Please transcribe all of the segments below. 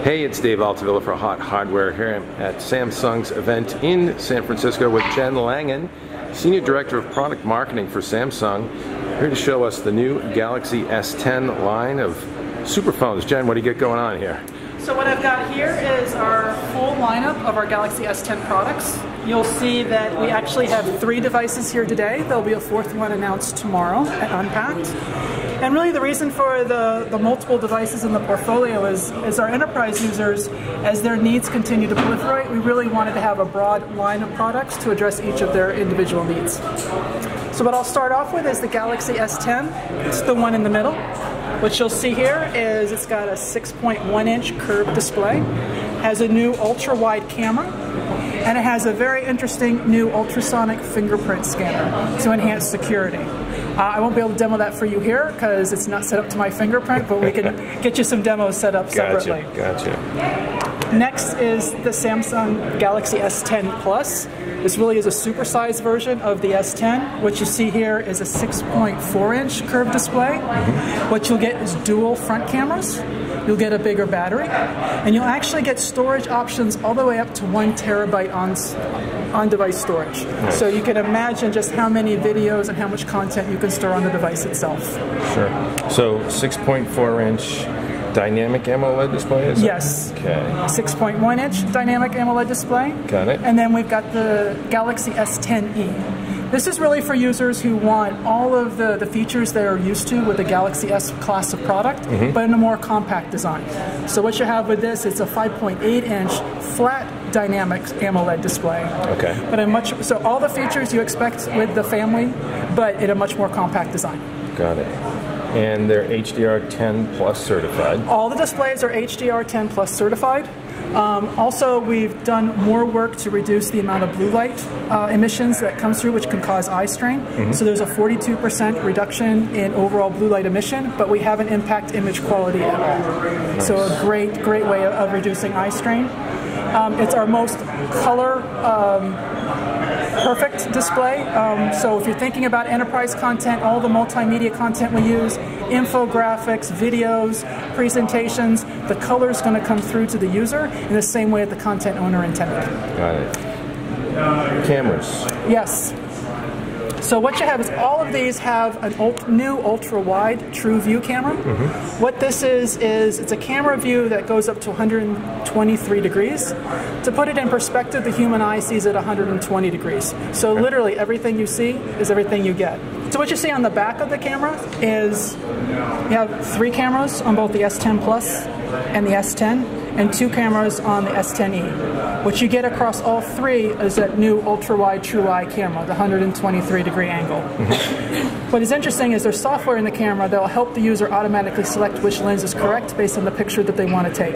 Hey, it's Dave Altavilla for Hot Hardware here at Samsung's event in San Francisco with Jen Langan, Senior Director of Product Marketing for Samsung, here to show us the new Galaxy S10 line of superphones. Jen, what do you get going on here? So what I've got here is our full lineup of our Galaxy S10 products. You'll see that we actually have 3 devices here today. There'll be a 4th one announced tomorrow at Unpacked. And really the reason for the multiple devices in the portfolio is our enterprise users, as their needs continue to proliferate, we really wanted to have a broad line of products to address each of their individual needs. So what I'll start off with is the Galaxy S10. It's the one in the middle. What you'll see here is it's got a 6.1-inch curved display, has a new ultra-wide camera, and it has a very interesting new ultrasonic fingerprint scanner to enhance security. I won't be able to demo that for you here because it's not set up to my fingerprint, but we can get you some demos set up separately. Gotcha. Next is the Samsung Galaxy S10 Plus. This really is a supersized version of the S10. What you see here is a 6.4-inch curved display. What you'll get is dual front cameras. You'll get a bigger battery, and you'll actually get storage options all the way up to 1 terabyte on-device storage. Nice. So you can imagine just how many videos and how much content you can store on the device itself. Sure. So 6.4-inch dynamic AMOLED display, is it? Yes. Okay. 6.1-inch dynamic AMOLED display. Got it. And then we've got the Galaxy S10E. This is really for users who want all of the features they're used to with the Galaxy S class of product, but in a more compact design. So what you have with this is a 5.8-inch flat dynamic AMOLED display. Okay. But so all the features you expect with the family, but in a much more compact design. Got it. And they're HDR10 Plus certified. All the displays are HDR10 Plus certified. Also, we've done more work to reduce the amount of blue light emissions that comes through, which can cause eye strain. So there's a 42% reduction in overall blue light emission, but we haven't impacted image quality at all. Nice. So a great way of reducing eye strain. It's our most color perfect display. So if you're thinking about enterprise content, all the multimedia content we use, infographics, videos, presentations, the color is going to come through to the user in the same way that the content owner intended. Got it. Cameras. Yes. So what you have is all of these have a new ultra-wide true view camera. What this is it's a camera view that goes up to 123 degrees. To put it in perspective, the human eye sees at 120 degrees. So literally everything you see is everything you get. So what you see on the back of the camera is you have 3 cameras on both the S10 Plus and the S10, and 2 cameras on the S10E. What you get across all 3 is that new ultra-wide true-eye camera, the 123-degree angle. What is interesting is there's software in the camera that will help the user automatically select which lens is correct based on the picture that they want to take.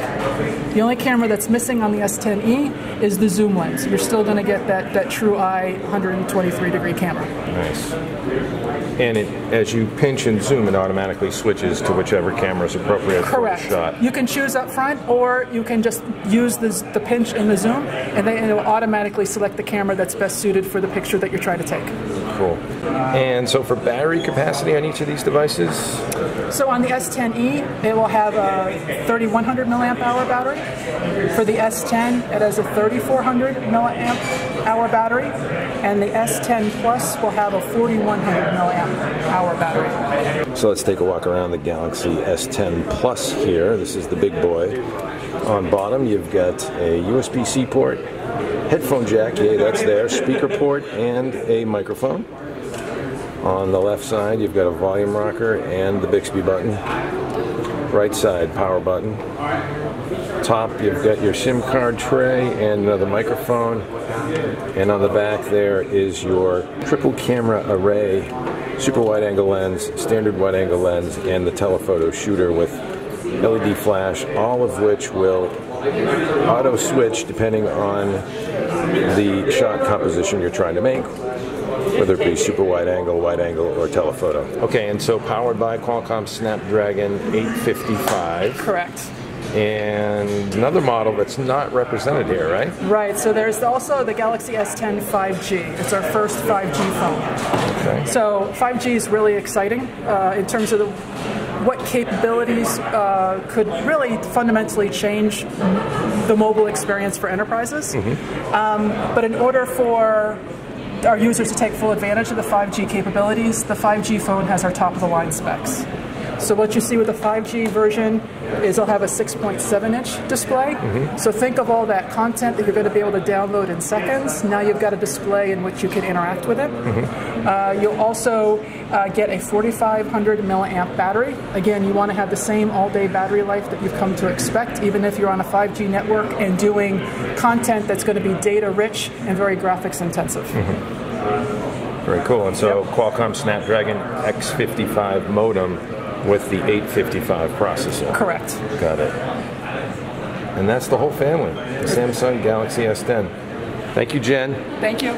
The only camera that's missing on the S10E is the zoom lens. You're still going to get that true-eye 123-degree camera. Nice. And as you pinch and zoom, it automatically switches to whichever camera is appropriate for the shot. You can choose up front, or you can just use the pinch and the zoom, and it will automatically select the camera that's best suited for the picture that you're trying to take. Cool. And so for battery capacity on each of these devices? So on the S10E, it will have a 3100 milliamp hour battery. For the S10, it has a 3400 milliamp hour battery. And the S10 Plus will have a 4100 milliamp hour battery. So let's take a walk around the Galaxy S10 Plus here. This is the big boy. On bottom, you've got a USB-C port, headphone jack, yeah, that's there, speaker port, and a microphone. On the left side, you've got a volume rocker and the Bixby button. Right side, power button. Top, you've got your SIM card tray and another microphone. And on the back there is your triple camera array, super wide angle lens, standard wide angle lens, and the telephoto shooter with LED flash, all of which will auto switch depending on the shot composition you're trying to make, whether it be super wide angle, or telephoto. Okay, and so powered by Qualcomm Snapdragon 855. Correct. and another model that's not represented here, right? Right, so there's also the Galaxy S10 5G. It's our first 5G phone. Okay. So 5G is really exciting in terms of what capabilities could really fundamentally change the mobile experience for enterprises. But in order for our users to take full advantage of the 5G capabilities, the 5G phone has our top-of-the-line specs. So what you see with the 5G version is it'll have a 6.7-inch display. So think of all that content that you're going to be able to download in seconds. Now you've got a display in which you can interact with it. You'll also get a 4,500 milliamp battery. Again, you want to have the same all-day battery life that you've come to expect, even if you're on a 5G network and doing content that's going to be data-rich and very graphics intensive. Very cool. And so Qualcomm Snapdragon X55 modem with the 855 processor. Correct. Got it. And that's the whole family, the Samsung Galaxy S10. Thank you, Jen. Thank you.